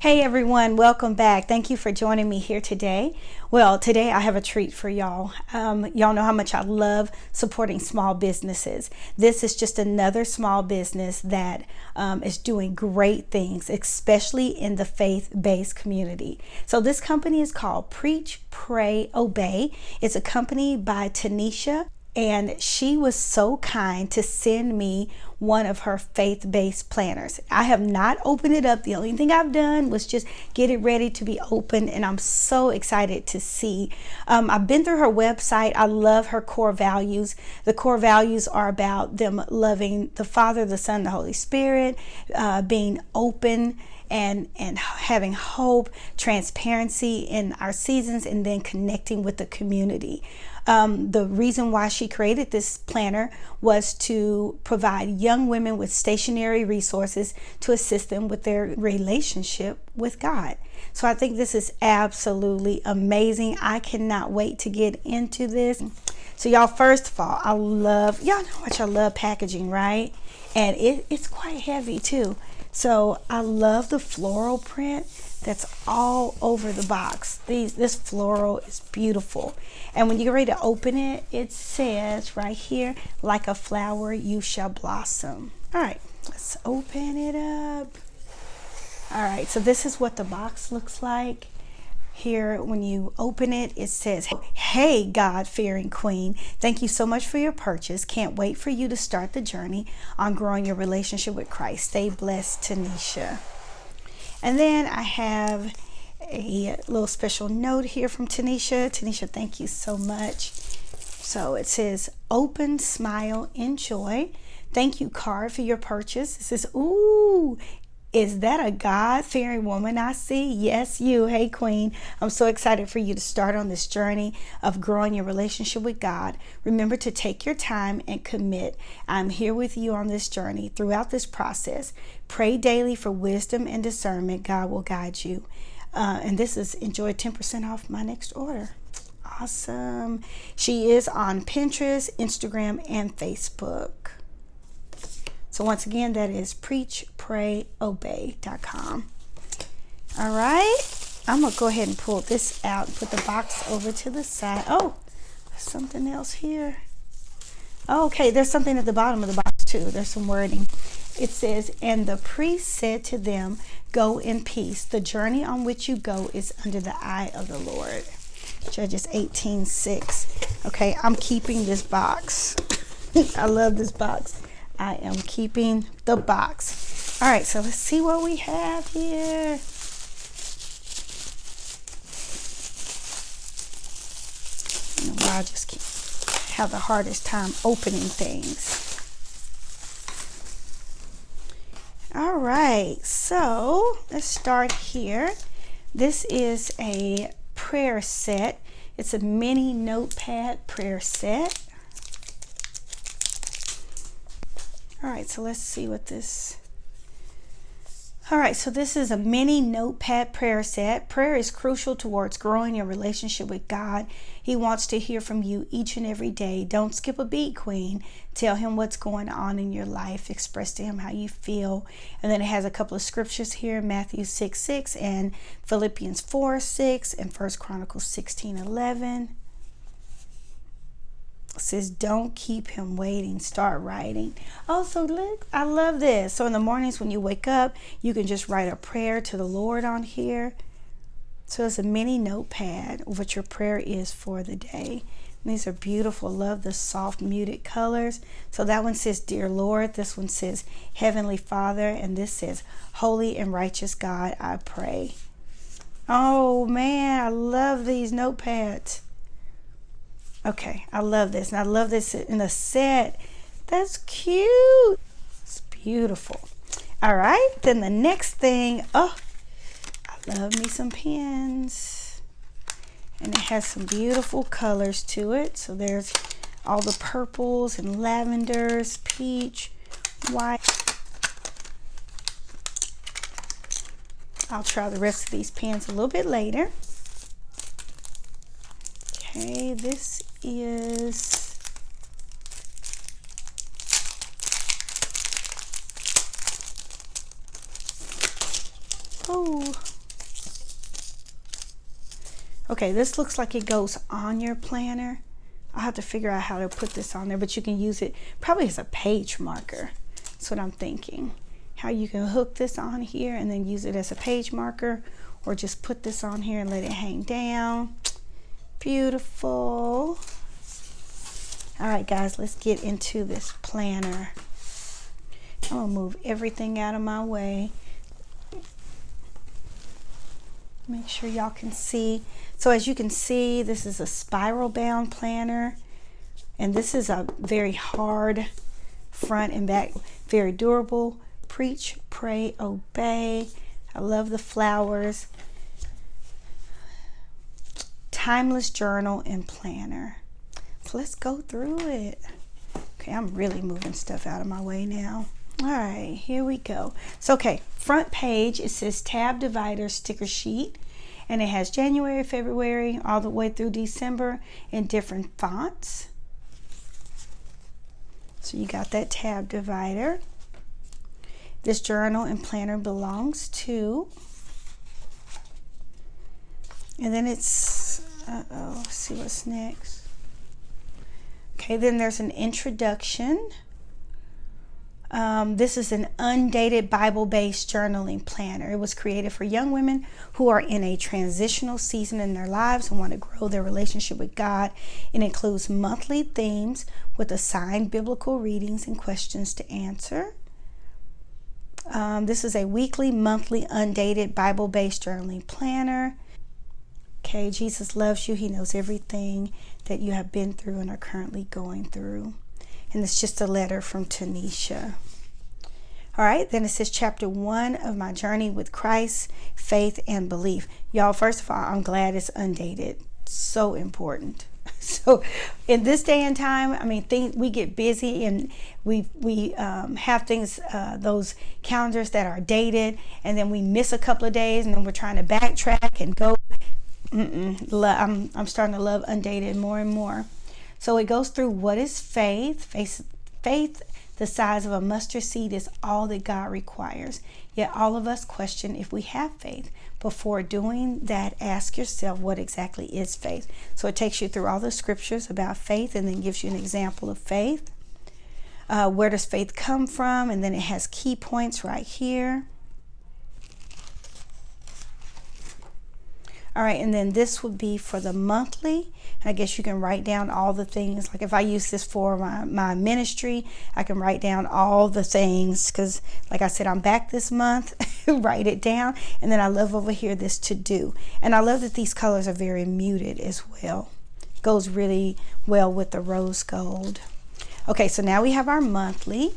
Hey everyone, welcome back. Thank you for joining me here today. Well, today I have a treat for y'all. Y'all know how much I love supporting small businesses. This is just another small business that is doing great things, especially in the faith-based community. So this company is called Preach, Pray, Obey. It's a company by Tanisha. And she was so kind to send me one of her faith-based planners. I have not opened it up. The only thing I've done was just get it ready to be opened, and I'm so excited to see. I've been through her website. I love her core values. The core values are about them loving the Father, the Son, the Holy Spirit, being open, and having hope, transparency in our seasons, and then connecting with the community. The reason why she created this planner was to provide young women with stationary resources to assist them with their relationship with God. So I think this is absolutely amazing. I cannot wait to get into this. So y'all, first of all, y'all know how much I love packaging, right? And it's quite heavy too. So I love the floral print that's all over the box. This floral is beautiful. And when you get ready to open it, it says right here, like a flower you shall blossom. All right, let's open it up. All right, so this is what the box looks like. Here, when you open it, it says, "Hey, God-fearing queen, thank you so much for your purchase. Can't wait for you to start the journey on growing your relationship with Christ. Stay blessed, Tanisha." And then I have a little special note here from Tanisha. Tanisha, thank you so much. So it says, "Open, smile, enjoy. Thank you card for your purchase." It says, "Ooh, is that a God-fearing woman I see? Yes, you. Hey, queen. I'm so excited for you to start on this journey of growing your relationship with God. Remember to take your time and commit. I'm here with you on this journey throughout this process. Pray daily for wisdom and discernment. God will guide you." And this is enjoy 10% off my next order. Awesome. She is on Pinterest, Instagram, and Facebook. So once again, that is PreachPrayObey.com. All right, I'm gonna go ahead and pull this out and put the box over to the side. Oh, there's something else here. Oh, okay, there's something at the bottom of the box too. There's some wording. It says, "And the priest said to them, 'Go in peace. The journey on which you go is under the eye of the Lord.'" Judges 18:6. Okay, I'm keeping this box. I love this box. I am keeping the box. All right, so let's see what we have here. I just have the hardest time opening things. All right, so let's start here. This is a prayer set. It's a mini notepad prayer set. All right, so let's see what this. All right, so this is a mini notepad prayer set. Prayer is crucial towards growing your relationship with God. He wants to hear from you each and every day. Don't skip a beat, queen. Tell him what's going on in your life. Express to him how you feel. And then it has a couple of scriptures here, Matthew 6:6 and Philippians 4:6 and 1 Chronicles 16:11. Says, "Don't keep him waiting. Start writing." Oh, so look, I love this. So in the mornings when you wake up, you can just write a prayer to the Lord on here. So it's a mini notepad of what your prayer is for the day. And these are beautiful. Love the soft muted colors. So that one says, "Dear Lord." This one says, "Heavenly Father." And this says, "Holy and righteous God, I pray." Oh man, I love these notepads. Okay, I love this. And I love this in a set. That's cute. It's beautiful. All right, then the next thing, oh, I love me some pens. And it has some beautiful colors to it. So there's all the purples and lavenders, peach, white. I'll try the rest of these pens a little bit later. Okay, this is oh, Okay, this looks like it goes on your planner. I'll have to figure out how to put this on there, but you can use it probably as a page marker. That's what I'm thinking. How you can hook this on here and then use it as a page marker, or just put this on here and let it hang down. Beautiful. All right, guys, let's get into this planner. I'm gonna move everything out of my way. Make sure y'all can see. So as you can see, this is a spiral bound planner, and this is a very hard front and back, very durable. Preach, pray, obey. I love the flowers. Timeless journal and planner. So let's go through it. Okay, I'm really moving stuff out of my way now. All right, here we go. So, okay, front page, it says tab divider sticker sheet, and it has January, February, all the way through December in different fonts. So you got that tab divider. This journal and planner belongs to, and then it's, let's see what's next. Okay, then there's an introduction. This is an undated Bible-based journaling planner. It was created for young women who are in a transitional season in their lives and want to grow their relationship with God. It includes monthly themes with assigned biblical readings and questions to answer. This is a weekly, monthly, undated Bible-based journaling planner. Okay, Jesus loves you. He knows everything that you have been through and are currently going through. And it's just a letter from Tanisha. All right, then it says chapter 1 of my journey with Christ, faith and belief. Y'all, first of all, I'm glad it's undated. So important. So in this day and time, I mean, we get busy and we have things, those calendars that are dated, and then we miss a couple of days, and then we're trying to backtrack and go. I'm starting to love undated more and more. So it goes through what is faith. Faith the size of a mustard seed is all that God requires. Yet all of us question if we have faith. Before doing that, ask yourself, what exactly is faith? So it takes you through all the scriptures about faith and then gives you an example of faith. Where does faith come from? And then it has key points right here. All right, and then this would be for the monthly. I guess you can write down all the things. Like if I use this for my ministry, I can write down all the things because, like I said, I'm back this month. Write it down. And then I love over here this to do. And I love that these colors are very muted as well. Goes really well with the rose gold. Okay, so now we have our monthly.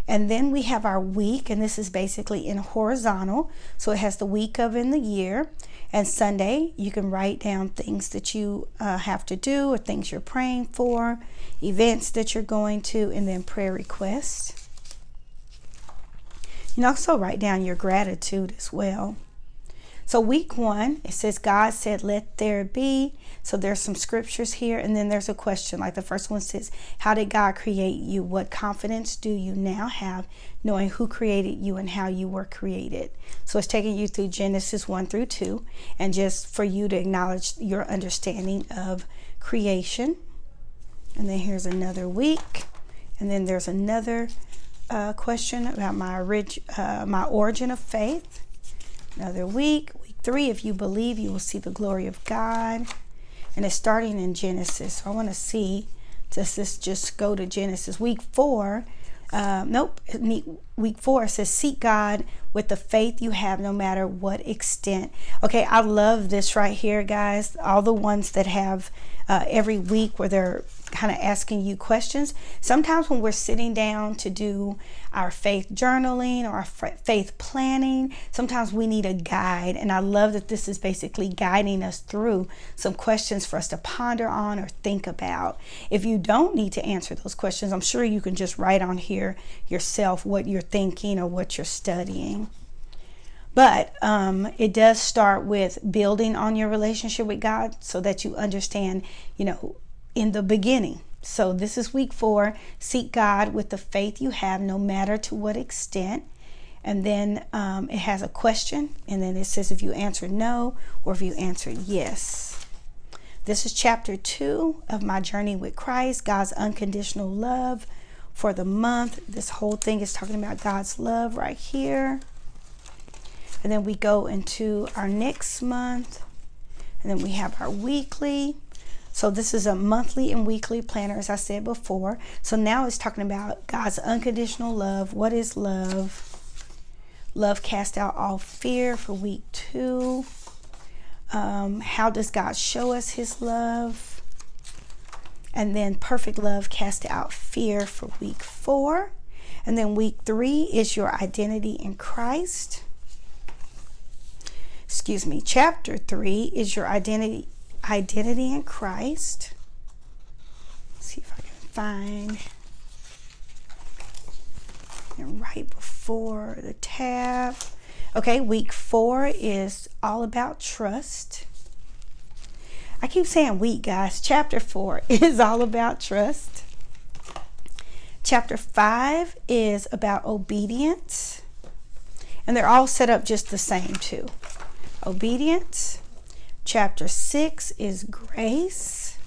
And then we have our week, and this is basically in horizontal. So it has the week of in the year. And Sunday, you can write down things that you have to do or things you're praying for, events that you're going to, and then prayer requests. You can also write down your gratitude as well. So week 1, it says, God said, let there be. So there's some scriptures here, and then there's a question. Like the first one says, how did God create you? What confidence do you now have knowing who created you and how you were created? So it's taking you through Genesis 1 through 2, and just for you to acknowledge your understanding of creation. And then here's another week, and then there's another question about my origin of faith. Another week 3, if you believe, you will see the glory of God. And it's starting in Genesis. So I want to see, does this just go to Genesis? Week 4, week 4 says, seek God with the faith you have no matter what extent. Okay, I love this right here, guys. All the ones that have every week where they're kind of asking you questions. Sometimes when we're sitting down to do our faith journaling or our faith planning, sometimes we need a guide. And I love that this is basically guiding us through some questions for us to ponder on or think about. If you don't need to answer those questions, I'm sure you can just write on here yourself what you're thinking or what you're studying. But it does start with building on your relationship with God so that you understand, in the beginning. So this is week 4. Seek God with the faith you have, no matter to what extent. And then it has a question, and then it says if you answer no or if you answered yes. This is chapter 2 of my journey with Christ, God's unconditional love for the month. This whole thing is talking about God's love right here. And then we go into our next month, and then we have our weekly. So this is a monthly and weekly planner, as I said before. So now it's talking about God's unconditional love. What is love? Love casts out all fear for week 2. How does God show us his love? And then perfect love casts out fear for week 4. And then week 3 is your identity in Christ. Excuse me, chapter 3 is your identity in Christ. Let's see if I can find. And right before the tab. Okay, week 4 is all about trust. I keep saying week, guys. Chapter 4 is all about trust. Chapter 5 is about obedience. And they're all set up just the same too. Obedience. Chapter 6 is grace.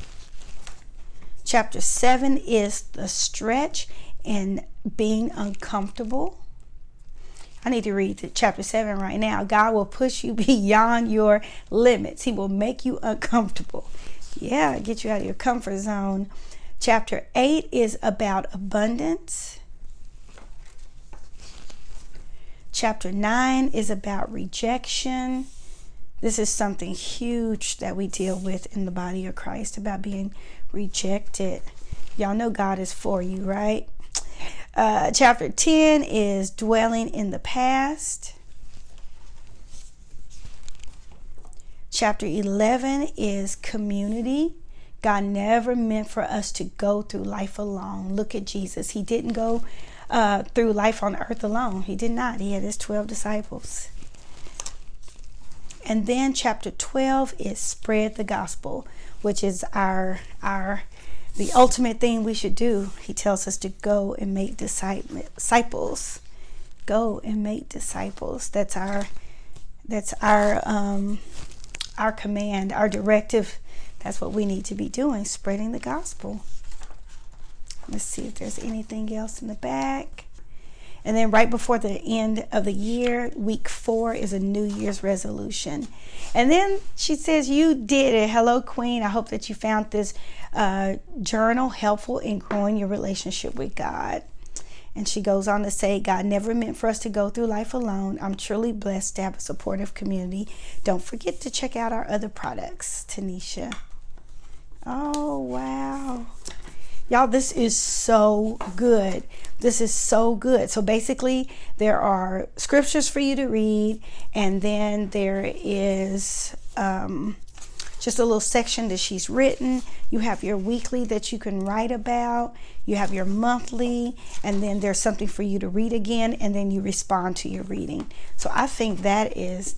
Chapter 7 is the stretch and being uncomfortable. I need to read chapter 7 right now. God will push you beyond your limits. He will make you uncomfortable. Yeah, get you out of your comfort zone. Chapter 8 is about abundance. Chapter 9 is about rejection. This is something huge that we deal with in the body of Christ, about being rejected. Y'all know God is for you, right? Chapter 10 is dwelling in the past. Chapter 11 is community. God never meant for us to go through life alone. Look at Jesus. He didn't go through life on earth alone. He did not. He had his 12 disciples. And then chapter 12 is spread the gospel, which is the ultimate thing we should do. He tells us to go and make disciples. Go and make disciples. That's our command, our directive. That's what we need to be doing, spreading the gospel. Let's see if there's anything else in the back. And then right before the end of the year, week 4 is a New Year's resolution. And then she says, you did it. Hello, Queen. I hope that you found this journal helpful in growing your relationship with God. And she goes on to say, God never meant for us to go through life alone. I'm truly blessed to have a supportive community. Don't forget to check out our other products, Tanisha. Oh, wow. Y'all, this is so good. This is so good. So basically, there are scriptures for you to read, and then there is just a little section that she's written. You have your weekly that you can write about. You have your monthly, and then there's something for you to read again, and then you respond to your reading. So I think that is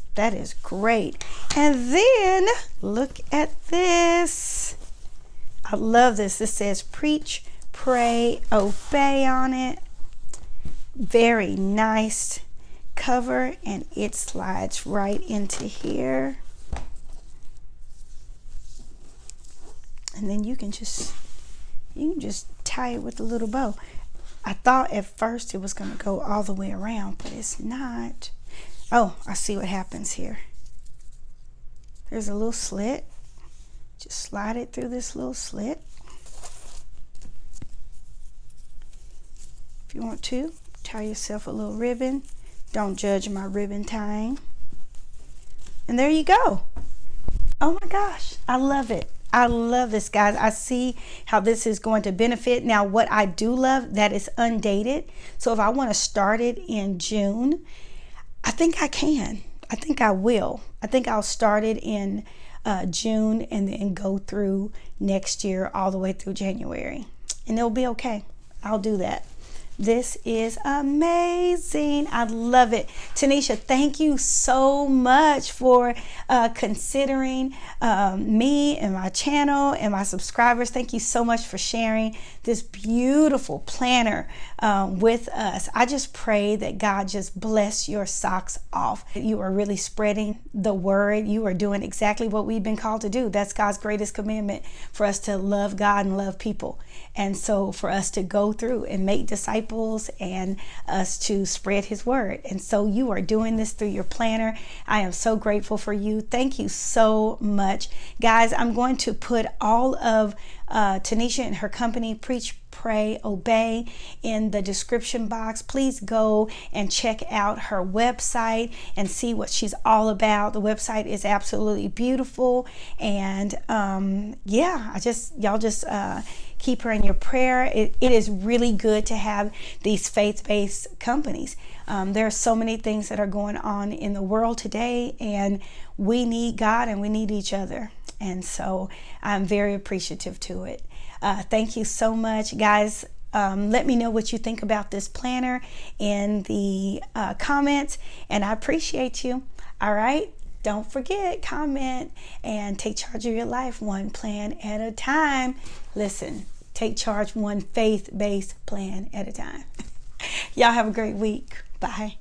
great. And then look at this. I love this. This says Preach, Pray, Obey on it. Very nice cover, and it slides right into here. And then you can just tie it with a little bow. I thought at first it was going to go all the way around, but it's not. Oh, I see what happens here. There's a little slit. Just slide it through this little slit. If you want to, tie yourself a little ribbon. Don't judge my ribbon tying. And there you go. Oh my gosh, I love it. I love this, guys. I see how this is going to benefit. Now, what I do love, that is undated. So if I want to start it in June, I think I can. I think I will. I think I'll start it in June and then go through next year all the way through January. And it'll be okay. I'll do that. This is amazing. I love it. Tanisha, thank you so much for considering me and my channel and my subscribers. Thank you so much for sharing this beautiful planner with us. I just pray that God just bless your socks off. You are really spreading the word. You are doing exactly what we've been called to do. That's God's greatest commandment, for us to love God and love people. And so for us to go through and make disciples and us to spread his word. And so you are doing this through your planner. I am so grateful for you. Thank you so much. Guys, I'm going to put all of Tanisha and her company, Preach, Pray, Obey, in the description box. Please go and check out her website and see what she's all about. The website is absolutely beautiful. And yeah, y'all just keep her in your prayer. It is really good to have these faith-based companies. There are so many things that are going on in the world today, and we need God and we need each other. And so I'm very appreciative to it. Thank you so much, guys. Let me know what you think about this planner in the comments, and I appreciate you. All right. Don't forget, comment and take charge of your life one plan at a time. Listen, take charge one faith-based plan at a time. Y'all have a great week. Bye.